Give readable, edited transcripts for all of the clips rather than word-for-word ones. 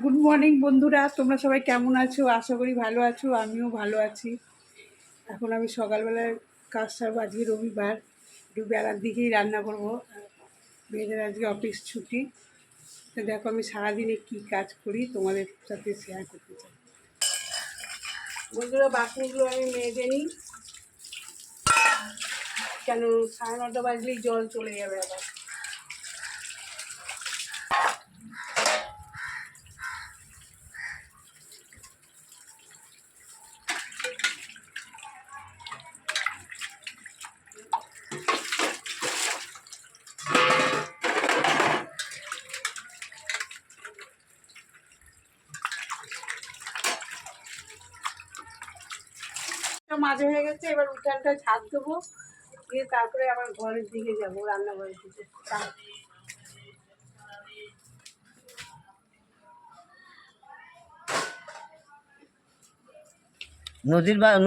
Good morning বন্ধুরা, তোমরা সবাই কেমন আছো? আশা করি ভালো আছো। আমিও ভালো আছি। এখন আমি সকালবেলায় কাজ সারবো। আজকে রবিবার, একটু বেলার দিকেই রান্না করবো। মেয়েদের আজকে অফিস ছুটি। তো দেখো আমি সারাদিনে কী কাজ করি তোমাদের সাথে শেয়ার করতে চাই। বন্ধুরা, বাসনগুলো আমি মেজে নিই, কেন 9:30 বাজলেই জল চলে যাবে আবার। মাঝে হয়ে গেছে, এবার উঠানটা ঝাঁপ দেবো, দিয়ে তারপরে আবার ঘরের দিকে যাবো, রান্নাঘরের দিকে।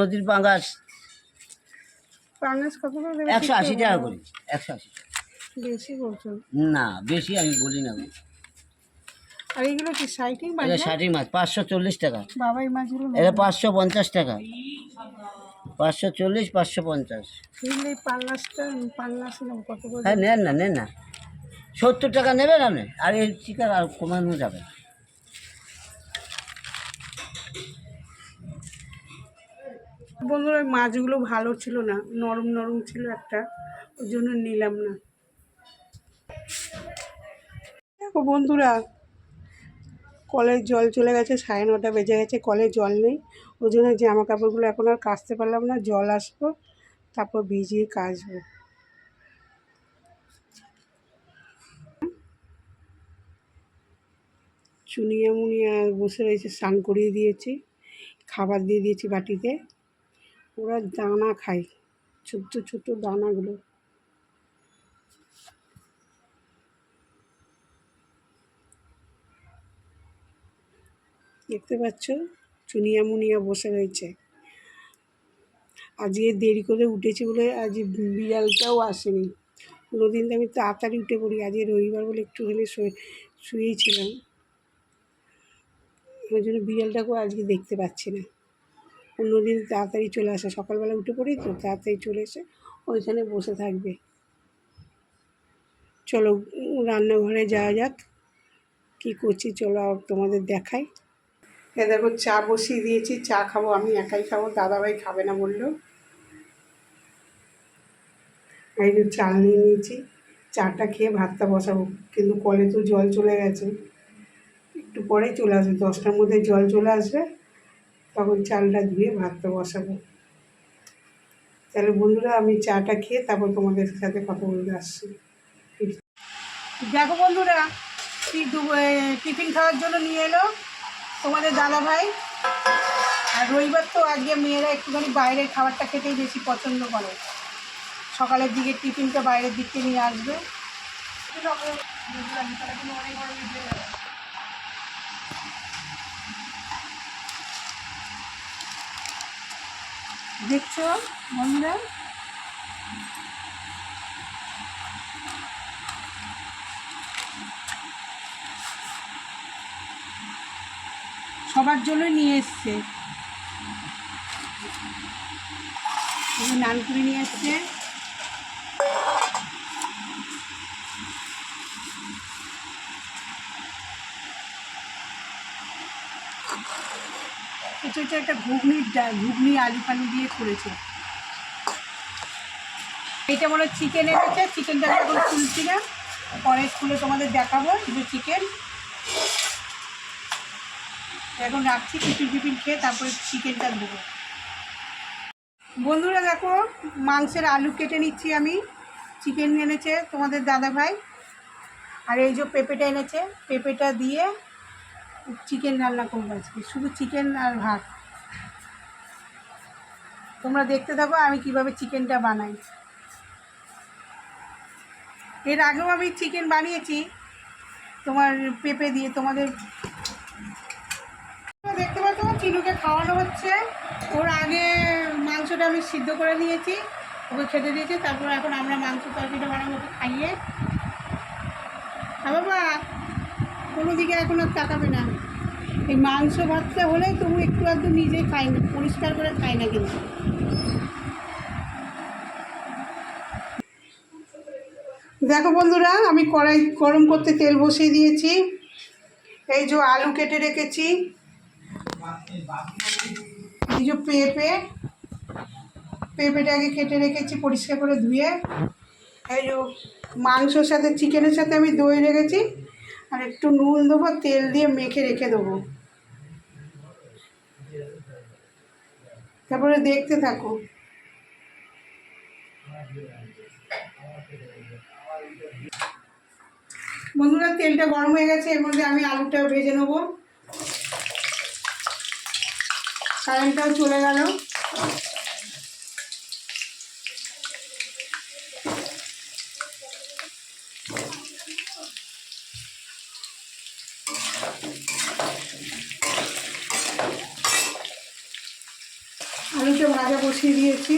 নদীর পাঙ্গাস পাঙ্গাস কত করে দেবে? 180 টাকা করে। 180 টাকা। বেশি বলছো না, বেশি আমি বলি না। আর এইগুলো কি সাইটিং মাছ? এটা 60 মাছ, 540 টাকা। বাবা, এই মাছগুলো এটা 550 টাকা। 540, 550। এই পাঙ্গাস নেব কত করে? হ্যাঁ, নেন না। 70 টাকা নেবেন আপনি, আর এই চিকার আর কমানো যাবে না। বন্ধুরা, ওই মাছগুলো ভালো ছিল না, নরম নরম ছিল একটা, ওই জন্য নিলাম না। দেখো বন্ধুরা, কলের জল চলে গেছে, 9:30 বেজে গেছে, কলে জল নেই। ওই জন্য জামা কাপড়গুলো এখন আর কাচতে পারলাম না। জল আসবো, তারপর ভিজিয়ে কাচবো। চুনিয়া মুনিয়া বসে রয়েছে, স্নান করিয়ে দিয়েছি, খাবার দিয়ে দিয়েছি বাটিতে। ওরা দানা খায়, ছোট্ট ছোট্ট দানাগুলো। দেখতে পাচ্ছ, চুনিয়া মুনিয়া বসে রয়েছে। আজকে দেরি করে উঠেছি বলে আজ বিড়ালটাও আসেনি। কোনোদিন তো আমি তাড়াতাড়ি উঠে পড়ি, আজকে রবিবার বলে একটুখানি শুয়েছিলাম, ওই জন্য বিড়ালটাকেও আজকে দেখতে পাচ্ছি না। অন্যদিন তাড়াতাড়ি চলে আসে, সকালবেলা উঠে পড়ি তো তাড়াতাড়ি চলে এসে ওইখানে বসে থাকবে। চলো রান্নাঘরে যাওয়া যাক, কী করছি চলো তোমাদের দেখাই। দেখো চা বসিয়ে দিয়েছি, চা খাবো, আমি একাই খাবো, দাদাভাই খাবে না বললো। এই যে চাল নিয়ে নিয়েছি, চাটা খেয়ে ভাতটা বসাবো। কিন্তু কলে তো জল চলে গেছে, একটু পরেই চলে আসবে, 10টার মধ্যে জল চলে আসবে, তখন চালটা ধুয়ে ভাতটা বসাবো। তাহলে বন্ধুরা, আমি চাটা খেয়ে তারপর তোমাদের সাথে কথা বলতে আসছি। দেখো বন্ধুরা, টিফিন খাওয়ার জন্য নিয়ে এলো তোমাদের দাদাভাই। আর রবিবার তো আজকে মেয়েরা একটুখানি বাইরের খাবারটা খেতেই বেশি পছন্দ করে। সকালের দিকে টিফিনটা বাইরের দিকে নিয়ে আসবে। দেখছো বন্ধুরা, সবার জন্য নিয়ে এসছে। নানপুরি নিয়ে এসছে, এটা হচ্ছে একটা ঘুগনি আলু ফালু দিয়ে করেছে। এটা মনে চিকেন এনেছে, চিকেনটা এখন খুলছি না, পরে খুলে তোমাদের দেখাবো যে চিকেন। এখন রাখছি, টিফিন খেয়ে তারপরে চিকেনটা দেবো। বন্ধুরা দেখো, মাংসের আলু কেটে নিচ্ছি আমি। চিকেন এনেছে তোমাদের দাদাভাই, আর এই যে পেঁপেটা এনেছে, পেঁপেটা দিয়ে চিকেন রান্না করবো আজকে, শুধু চিকেন আর ভাত। তোমরা দেখতে থাকো আমি কিভাবে চিকেনটা বানাই। এর আগেও আমি চিকেন বানিয়েছি তোমার পেঁপে দিয়ে। তোমাদের দেখতে পাচ্ছ চিনুকে খাওয়ানো হচ্ছে। ওর আগে মাংসটা আমি সিদ্ধ করে নিয়েছি, ওকে খেতে দিয়েছি, তারপর এখন আমরা মাংস তরকারিটা বানাবো, ওকে খাইয়ে। বাবা কোনো দিকে এখন আর তাকাবে না। এই মাংস ভাতটা হলেই তবু একটু আধটু নিজেই খাই না, পরিষ্কার করে খাই না কিন্তু। দেখো বন্ধুরা, আমি কড়াই গরম করতে তেল বসিয়ে দিয়েছি। এই যে আলু কেটে রেখেছি, এই যে পেঁপেটাকে কেটে রেখেছি পরিষ্কার করে ধুয়ে। এই যে মাংসর সাথে চিকেনের সাথে আমি দই রেখেছি, আর একটু নুন দেবো, তেল দিয়ে মেখে রেখে দেবো। তারপরে দেখতে থাকো বন্ধুরা। তেলটা গরম হয়ে গেছে, এর মধ্যে আমি আলুটা ভেজে নেবো। কারেন্টটাও চলে গেল। আলুটা ভাজা বসিয়ে দিয়েছি।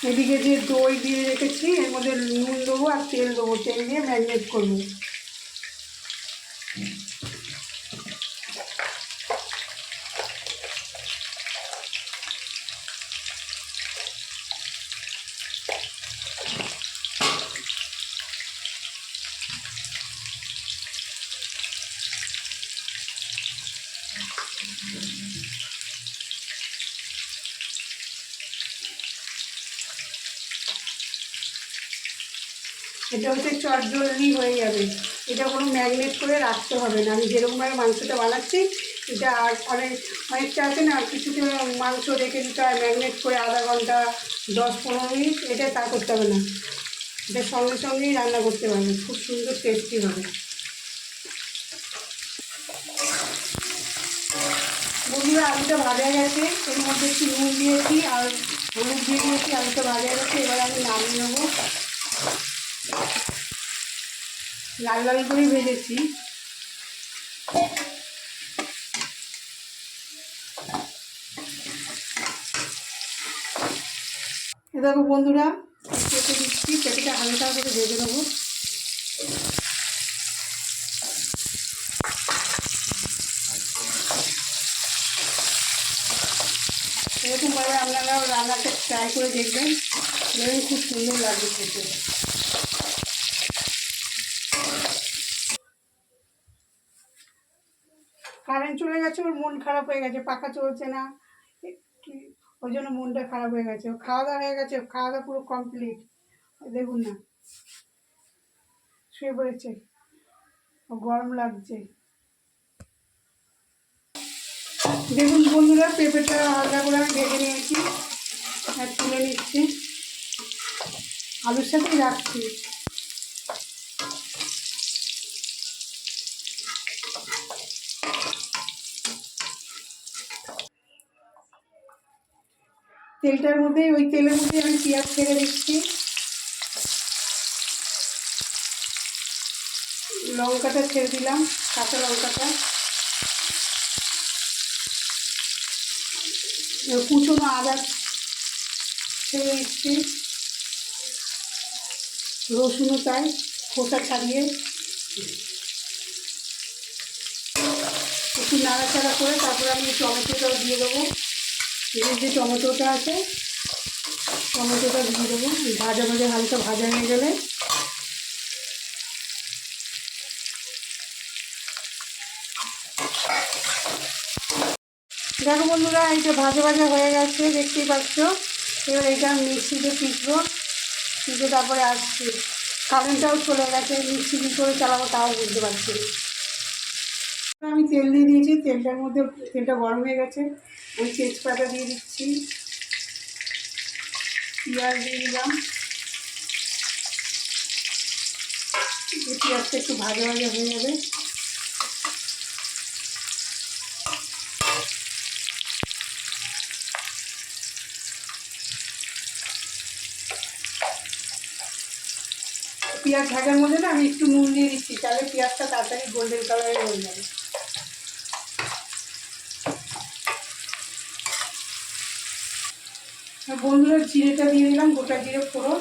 এদিকে যে দই দিয়ে রেখেছি, এর মধ্যে নুন দেবো আর তেল দেবো, তেল দিয়ে ম্যারিনেট করবো। এটা হচ্ছে চটজলদি হয়ে যাবে, এটা কোনো ম্যারিনেট করে রাখতে হবে না। আমি যেরকমভাবে মাংসটা বানাচ্ছি, এটা আর অনেকটা আছে না, কিছুতে মাংস রেখে দিতে হয় ম্যারিনেট করে আধা ঘন্টা 10-15 মিনিট, এটা তা করতে হবে না। এটা সঙ্গে সঙ্গেই রান্না করতে পারবে, খুব সুন্দর টেস্টি হবে। বন্ধুরা, আলুটা ভাজা গেছে, এর মধ্যে একটু নুন দিয়েছি আর হলুদ দিয়ে দিয়েছি। আলুটা ভাজা গেছে, এবার আমি নামিয়ে নেবো। লাল লাল করে ভেজেছি। দেখো বন্ধুরা, কেটে দিচ্ছি, কেটেটা হালকা করে ভেজে নেবো। এরকমভাবে আপনারাও রান্নাটা ট্রাই করে দেখবেন, দেখবেন খুব সুন্দর লাগবে খেতে। কারেন্ট চলে গেছে, ওর মন খারাপ হয়ে গেছে, পাখা চলছে না, কি ওই জন্য মনটা খারাপ হয়ে গেছে। খাওয়া দাওয়া হয়ে গেছে, খাওয়া দাওয়া পুরো কমপ্লিট, দেখুন না শুয়ে পড়েছে, গরম লাগছে। দেখুন বন্ধুরা, পেঁপেটা হালকা করে আমি ভেজে নিয়েছি আর তুলে নিচ্ছি, আলুর সাথেই রাখছি। তেলটার মধ্যে, ওই তেলের মধ্যে আমি পেঁয়াজ ছেড়ে দিচ্ছি, লঙ্কাটা ছেড়ে দিলাম, কাঁচা লঙ্কাটা, কুচনো আদা ছেড়ে দিচ্ছি, রসুনও তাই, খোসা ছাড়িয়ে। একটু নাড়াচাড়া করে তারপরে আমি টমেটোটাও দিয়ে দেবো। যে টমেটোটা আছে, টমেটোটা দিয়ে দেবো। ভাজা ভাজা হালকা ভাজা হয়ে গেলে দেখো বন্ধুরা, এইটা ভাজা ভাজা হয়ে গেছে, দেখতেই পাচ্ছ। এবার এটা আমি মিক্সিতে পিসবো, পিসে তারপরে আসছি। কারেন্টটাও চলে গেছে, মিক্সি কী করে চালাবো তাও বুঝতে পারছি না। আমি তেল দিয়ে দিয়েছি, তেলটার মধ্যে, তেলটা গরম হয়ে গেছে, আমি তেজপাতা দিয়ে দিচ্ছি, পেঁয়াজ দিয়ে দিলাম। পেঁয়াজটা একটু ভাজা ভাজা হয়ে যাবে। পেঁয়াজ ভাজার মধ্যে না আমি একটু নুন দিয়ে দিচ্ছি, তাহলে পেঁয়াজটা তাড়াতাড়ি গোল্ডেন কালারের হয়ে যাবে। বন্ধুরা, জিরেটা দিয়ে দিলাম, গোটা জিরে ফোড়ন।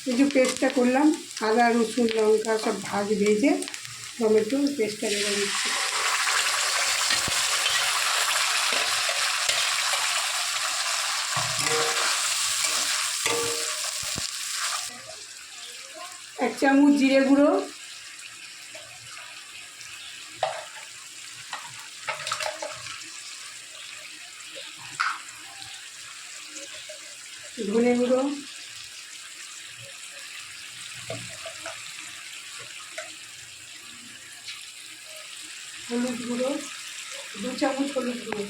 এই যে পেস্টটা করলাম, আদা রসুন লঙ্কা সব ভেজে টমেটো পেস্টটা রেখে দিচ্ছি। এক চামচ জিরে গুঁড়ো, ধনে গুঁড়ো, হলুদ গুঁড়ো, 2 চামচ হলুদ গুঁড়ো,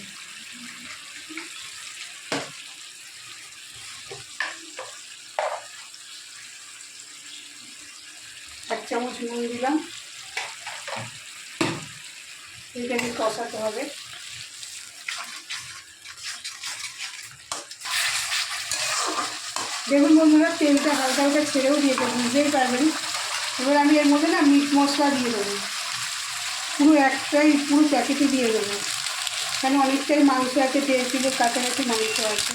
এক চামচ নুন দিলাম। এটাকে কষাতে হবে। দেখুন বন্ধুরা, তেলটা হালকা হালকা ছেড়েও দিয়েছে, বুঝতেই পারবেন। এবার আমি এর মধ্যে না মিট মশলা দিয়ে দেবো, পুরো প্যাকেটই দিয়ে দেবো, কেন অনেকটাই মাংস আছে, 1.5 কিলোর কাছাকাছি মাংস আছে।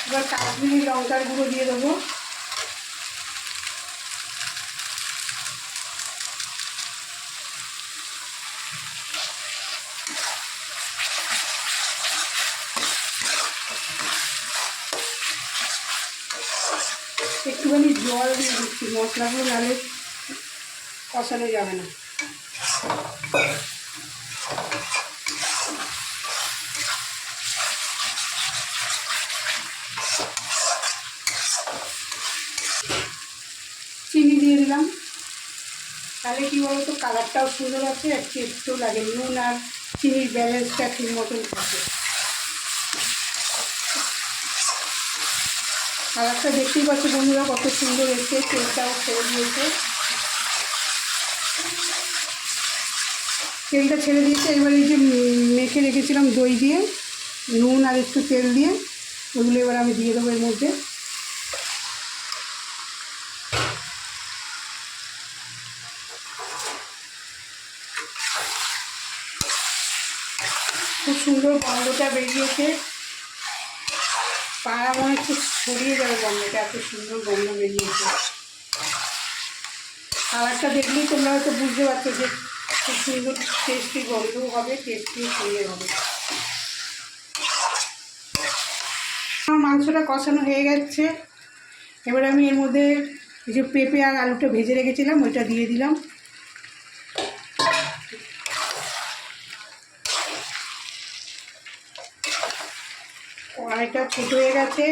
এবার কাশ্মীরি লঙ্কার গুঁড়ো দিয়ে দেবো, একটুখানি জল দিয়ে দিচ্ছি, মশলাগুলো নাহলে কষানো যাবে না। চিনি দিয়ে দিলাম, তাহলে কী বলতো কালারটাও সুন্দর আছে আর টেস্টও লাগে, নুন আর চিনির ব্যালেন্সটা ঠিক মতন থাকে। কালারটা দেখতেই পাচ্ছি বন্ধুরা কত সুন্দর এসছে, তেলটাও ছেড়ে দিয়েছে, তেলটা ছেড়ে দিয়েছে। এবার এই যে মেখে রেখেছিলাম দই দিয়ে, নুন আর একটু তেল দিয়ে, ওগুলো এবার আমি দিয়ে দেবো এর মধ্যে। খুব সুন্দর গন্ধটা বেরিয়েছে, পাড়া মনে হচ্ছে ছড়িয়ে যাবে গন্ধটা, এত সুন্দর গন্ধ বেরিয়েছে। কালারটা দেখলেই তোমরা হয়তো বুঝতে পারছো যে খুব সুন্দর টেস্টি গন্ধও হবে, টেস্টিও সুন্দর হবে। আমার মাংসটা কষানো হয়ে গেছে। এবার আমি এর মধ্যে যে পেঁপে আর আলুটা ভেজে রেখেছিলাম ওইটা দিয়ে দিলাম। কড়াইটা ছোটো হয়ে গেছে,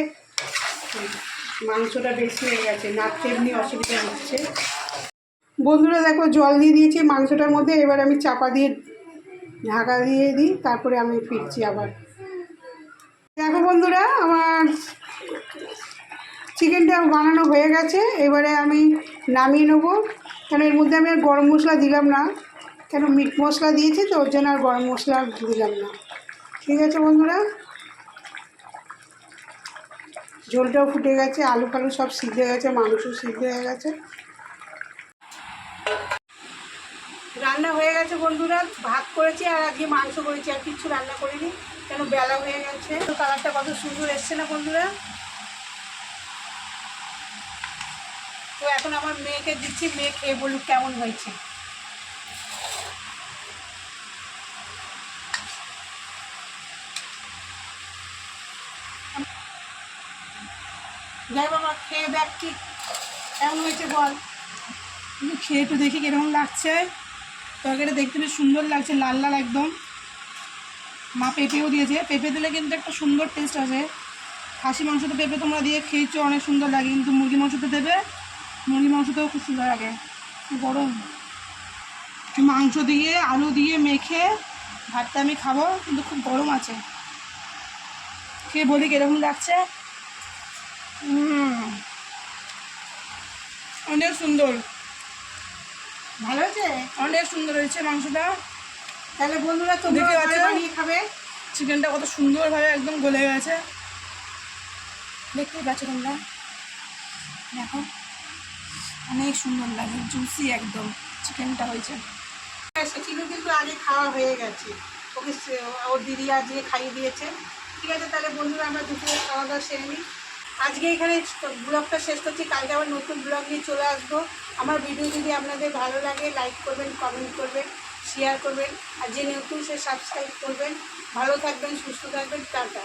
মাংসটা বেশি হয়ে গেছে, নাড়তে এমনি অসুবিধা হচ্ছে। বন্ধুরা দেখো জল দিয়ে দিয়েছি মাংসটার মধ্যে, এবার আমি চাপা দিয়ে ঢাকা দিয়ে দিই, তারপরে আমি ফিরছি আবার। দেখো বন্ধুরা আমার চিকেনটা বানানো হয়ে গেছে, এবারে আমি নামিয়ে নেবো, কেন এর মধ্যে আমি আর গরম মশলা দিলাম না, কেন মিট মশলা দিয়েছি তো ওর জন্য আর গরম মশলা দিলাম না। ঠিক আছে বন্ধুরা, ঝোলটাও ফুটে গেছে, আলু ফালু সব সিদ্ধ হয়ে গেছে, মাংস সিদ্ধ হয়ে গেছে, রান্না হয়ে গেছে বন্ধুরা। ভাত করেছি আর আজকে মাংস করেছি, আর কিছু রান্না করিনি কেন বেলা হয়ে গেছে। তো কালারটা কত সুন্দর এসছে না বন্ধুরা। তো এখন আমার মেয়েকে দিচ্ছি, মেয়ে খেয়ে বলুক কেমন হয়েছে। যাই বাবা খেয়ে দেখ কি কেমন হয়েছে বল। খেয়ে একটু দেখি কীরকম লাগছে। তরকারিটা দেখতে বেশ সুন্দর লাগছে, লাল লাল একদম। মা পেঁপেও দিয়েছে, পেঁপে দিলে কিন্তু একটা সুন্দর টেস্ট আসে। খাসি মাংসতে পেঁপে তোমরা দিয়ে খেয়েছো, অনেক সুন্দর লাগে, কিন্তু মুরগি মাংসতে দেবে, মুরগি মাংসতেও খুব সুন্দর লাগে। গরম মাংস দিয়ে আলু দিয়ে মেখে ভাতটা আমি খাবো, কিন্তু খুব গরম আছে। খেয়ে বলি কীরকম লাগছে। অনেক সুন্দর, ভালো হয়েছে, অনেক সুন্দর হয়েছে মাংসটা। তাহলে বন্ধুরা তোমরা দেখে বাড়ি বানিয়ে খাবে। চিকেনটা কত সুন্দরভাবে একদম গলে গেছে, দেখতেই পাচ্ছ তোমরা, দেখো অনেক সুন্দর লাগে, জুসি একদম চিকেনটা হয়েছে। হ্যাঁ সেচিনও কিন্তু আগে খাওয়া হয়ে গেছে, ওকে ওর দিদি আজকে খাইয়ে দিয়েছে। ঠিক আছে, তাহলে বন্ধুরা আমরা দুপুরে খাওয়া দাওয়া সেরে নিই। আজকে এখানে ব্লগটা শেষ করছি, কালকে আবার নতুন ব্লগ নিয়ে চলে আসবো। আমার ভিডিও যদি আপনাদের ভালো লাগে লাইক করবেন, কমেন্ট করবেন, শেয়ার করবেন, আর যে নতুন সে সাবস্ক্রাইব করবেন। ভালো থাকবেন, সুস্থ থাকবেন, টাটা।